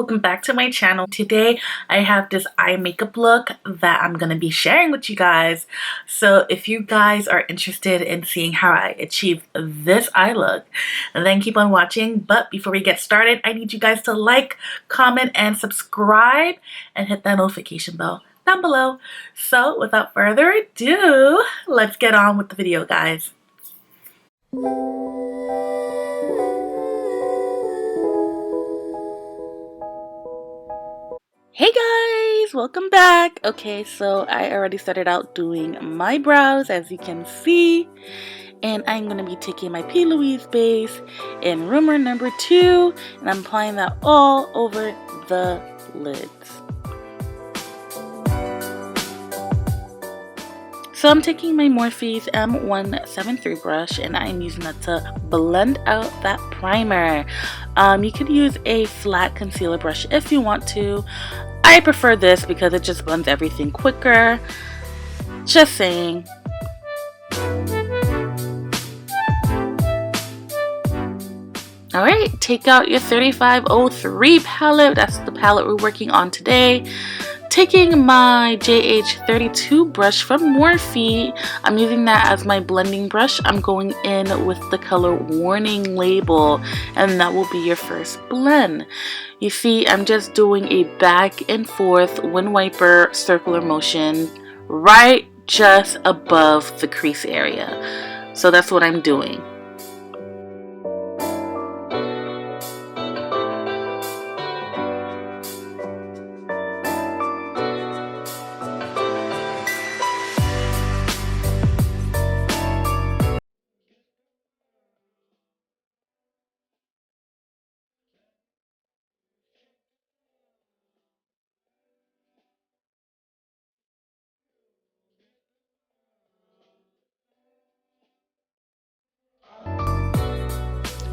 welcome back to my channel. Today I have this eye makeup look that I'm going to be sharing with you guys. So if you guys are interested in seeing how I achieve this eye look, then keep on watching. But before we get started, I need you guys to like, comment, and subscribe and hit that notification bell down below. So without further ado, let's get on with the video, guys. Hey guys, welcome back. Okay, so I already started out doing my brows, as you can see, and I'm going to be taking my PLouise base in rumor number 2, and I'm applying that all over the lids. So I'm taking my Morphe M173 brush and I'm using that to blend out that primer. You could use a flat concealer brush if you want to. I prefer this because it just blends everything quicker. Just saying. Alright, take out your 35O3 palette. That's the palette we're working on today. Taking my JH32 brush from Morphe, I'm using that as my blending brush. I'm going in with the color Warning Label, and that will be your first blend. You see, I'm just doing a back and forth wind wiper circular motion right just above the crease area. So that's what I'm doing.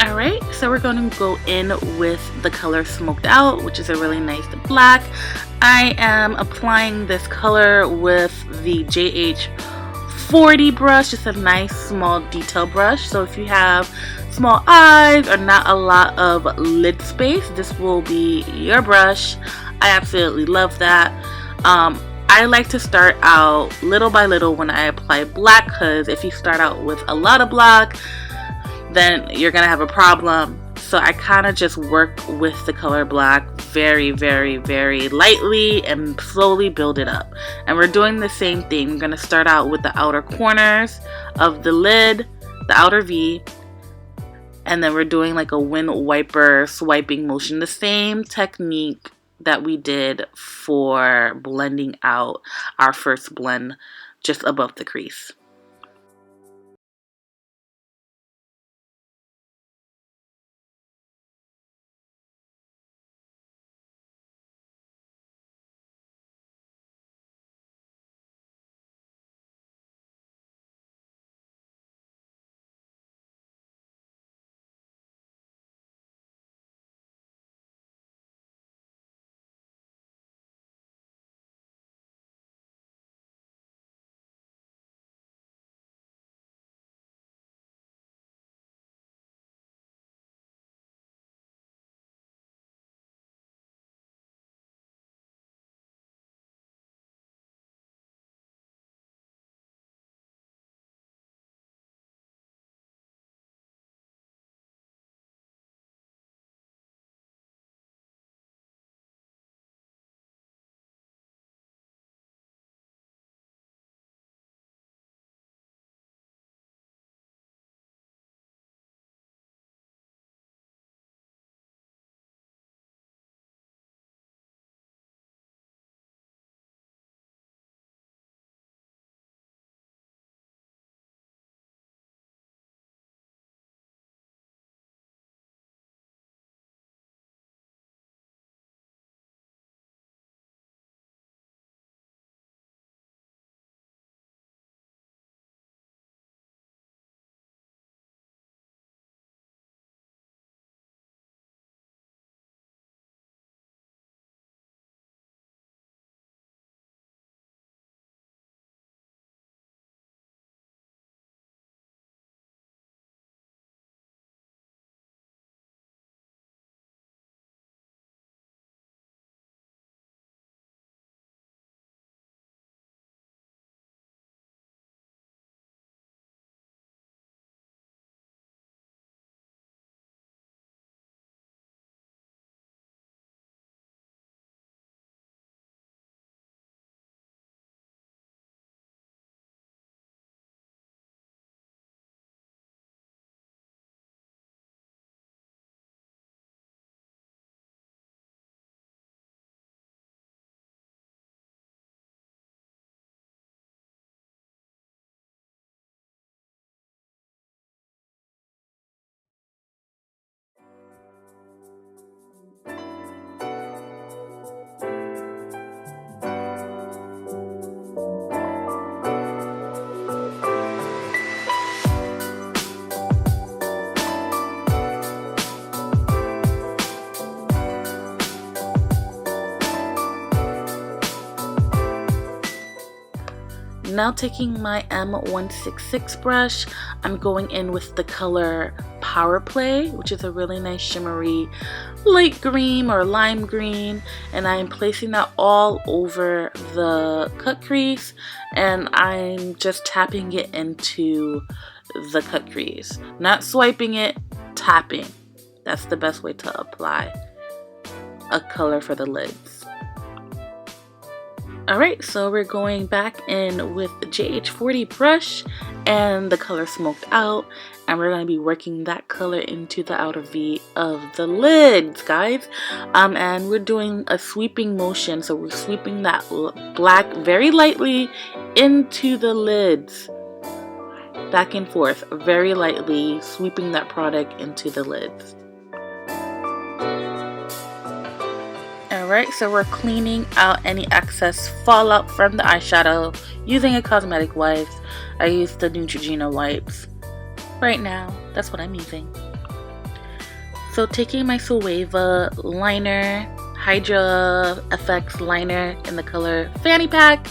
Alright, so we're going to go in with the color Smoked Out, which is a really nice black. I am applying this color with the JH40 brush, just a nice small detail brush. So if you have small eyes or not a lot of lid space, this will be your brush. I absolutely love that. I like to start out little by little when I apply black, because if you start out with a lot of black, then you're gonna have a problem. So I kind of just work with the color black very lightly and slowly build it up. And we're doing the same thing. We're gonna start out with the outer corners of the lid, the outer V, and then we're doing like a wind wiper swiping motion, the same technique that we did for blending out our first blend just above the crease. Now taking my M166 brush, I'm going in with the color Power Play, which is a really nice shimmery light green or lime green, and I'm placing that all over the cut crease, and I'm just tapping it into the cut crease. Not swiping it, tapping. That's the best way to apply a color for the lids. Alright, so we're going back in with the JH40 brush and the color Smoked Out, and we're going to be working that color into the outer V of the lids, guys. And we're doing a sweeping motion, so we're sweeping that black very lightly into the lids. Back and forth, very lightly, sweeping that product into the lids. Alright, so we're cleaning out any excess fallout from the eyeshadow using a cosmetic wipe. I use the Neutrogena wipes right now. That's what I'm using. So taking my Suva liner, Hydra FX liner in the color Fanny Pack,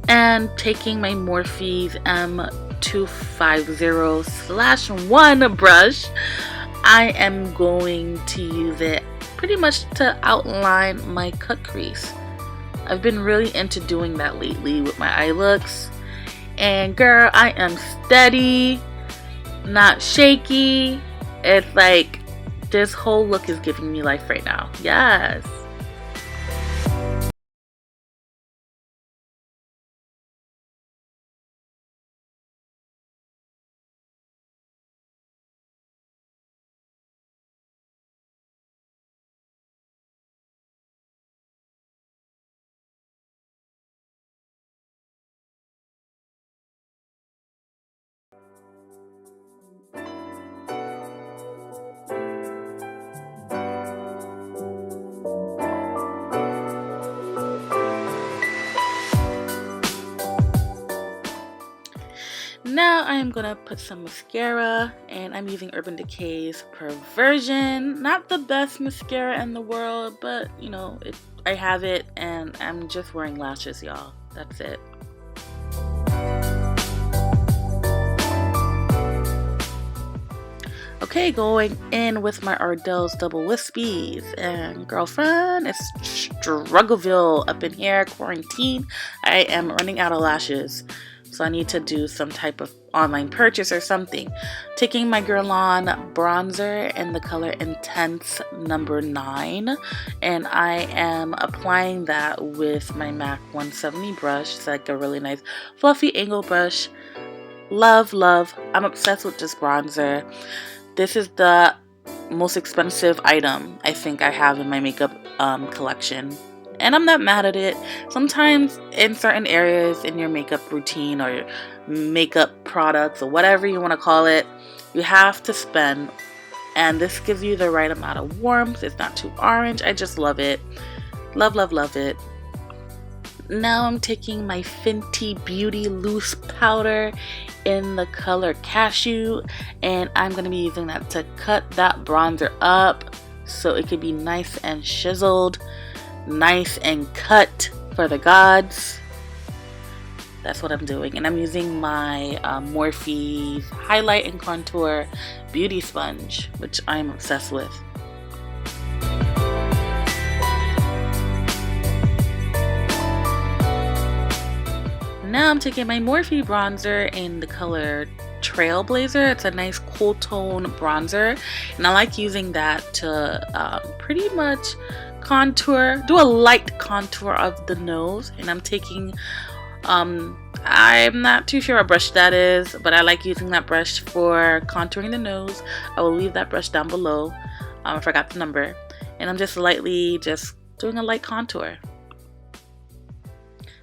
and taking my Morphe M250/1 brush, I am going to use it pretty much to outline my cut crease. I've been really into doing that lately with my eye looks, and girl, I am steady, not shaky. It's like this whole look is giving me life right now. Yes. Now I am gonna put some mascara, and I'm using Urban Decay's Perversion. Not the best mascara in the world, but you know, I have it, and I'm just wearing lashes, y'all. That's it. Okay, going in with my Ardell's Double Wispies, and girlfriend, it's Struggleville up in here, quarantine. I am running out of lashes, so I need to do some type of online purchase or something. Taking my Guerlain bronzer in the color Intense number 9, and I am applying that with my MAC 170 brush. It's like a really nice fluffy angle brush. Love, love. I'm obsessed with this bronzer. This is the most expensive item I think I have in my makeup collection, and I'm not mad at it. Sometimes in certain areas in your makeup routine or makeup products or whatever you want to call it, you have to spend, and this gives you the right amount of warmth. It's not too orange. I just love it. Love, love, love it. Now I'm taking my Fenty Beauty Loose Powder in the color Cashew, and I'm going to be using that to cut that bronzer up so it could be nice and chiseled, nice and cut for the gods. That's what I'm doing, and I'm using my Morphe Highlight and Contour Beauty Sponge, which I'm obsessed with. Now I'm taking my Morphe bronzer in the color Trailblazer. It's a nice cool tone bronzer, and I like using that to pretty much contour, do a light contour of the nose. And I'm taking, I'm not too sure what brush that is, but I like using that brush for contouring the nose. I will leave that brush down below. I forgot the number, and I'm just lightly just doing a light contour.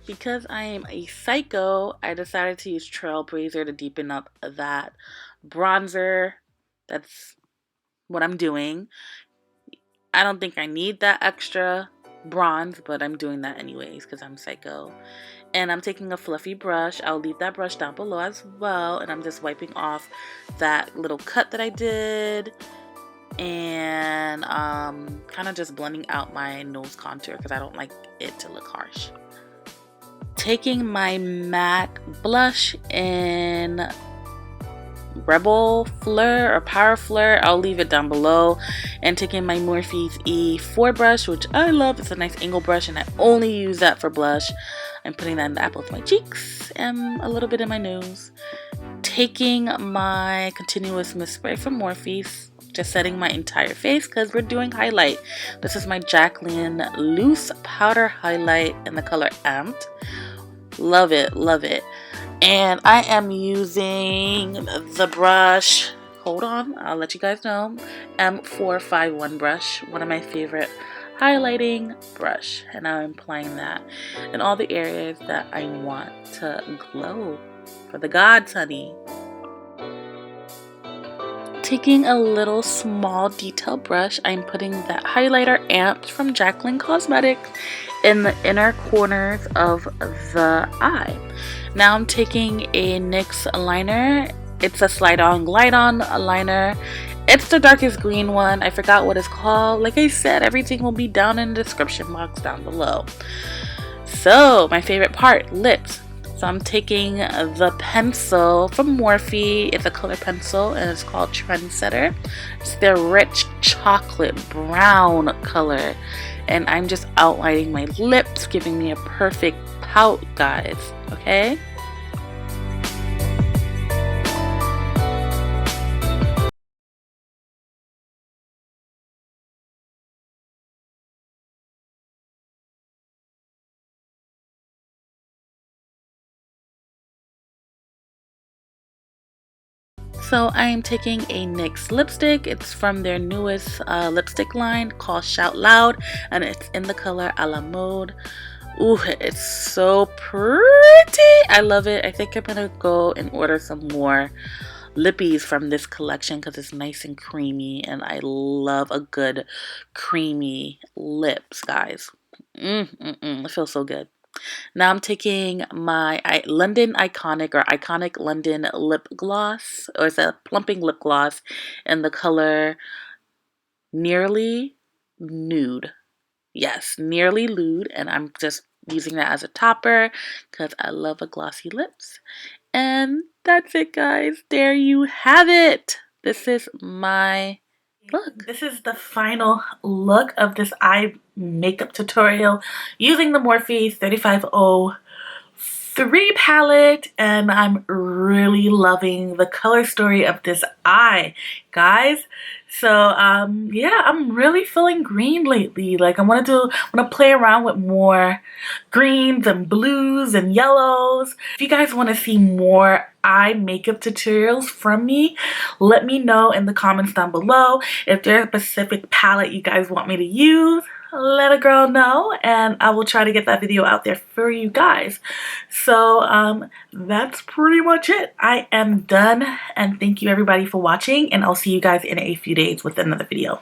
Because I am a psycho, I decided to use Trailblazer to deepen up that bronzer. That's what I'm doing. I don't think I need that extra bronze, but I'm doing that anyways because I'm psycho. And I'm taking a fluffy brush. I'll leave that brush down below as well. And I'm just wiping off that little cut that I did. And kind of just blending out my nose contour because I don't like it to look harsh. taking my MAC blush in Rebel Fleur or Power Fleur, I'll leave it down below, and taking my Morphe E4 brush, which I love. It's a nice angle brush and I only use that for blush. I'm putting that in the apples of my cheeks and a little bit in my nose. Taking my continuous mist spray from Morphe, just setting my entire face because we're doing highlight. This is my Jaclyn loose powder highlight in the color Amped. Love it, love it. And I am using the brush, hold on, I'll let you guys know, M451 brush, one of my favorite highlighting brush. And now I'm applying that in all the areas that I want to glow for the gods, honey. Taking a little small detail brush, I'm putting that highlighter Amped from Jaclyn Cosmetics in the inner corners of the eye. Now I'm taking a NYX liner. It's a slide on glide on liner. It's the darkest green one. I forgot what it's called. Like I said, everything will be down in the description box down below. So my favorite part, lips. So I'm taking the pencil from Morphe. It's a color pencil and it's called Trendsetter. It's their rich chocolate brown color. And I'm just outlining my lips, giving me a perfect pout, guys. Okay? So I am taking a NYX lipstick. It's from their newest lipstick line called Shout Loud, and it's in the color a la mode. Ooh, it's so pretty. I love it. I think I'm gonna go and order some more lippies from this collection because it's nice and creamy, and I love a good creamy lips, guys. It feels so good. Now I'm taking my London Iconic London lip gloss, or it's a plumping lip gloss in the color Nearly Nude. Yes, Nearly Nude, and I'm just using that as a topper because I love a glossy lips. And that's it, guys. There you have it. This is my look. This is the final look of this eye makeup tutorial using the Morphe 35O3 palette, and I'm really loving the color story of this eye, guys. So yeah, I'm really feeling green lately. Like I want to play around with more greens and blues and yellows. If you guys want to see more eye makeup tutorials from me, let me know in the comments down below. If there's a specific palette you guys want me to use, let a girl know and I will try to get that video out there for you guys. So that's pretty much it. I am done, and thank you everybody for watching, and I'll see you guys in a few days with another video.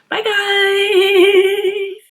Bye guys.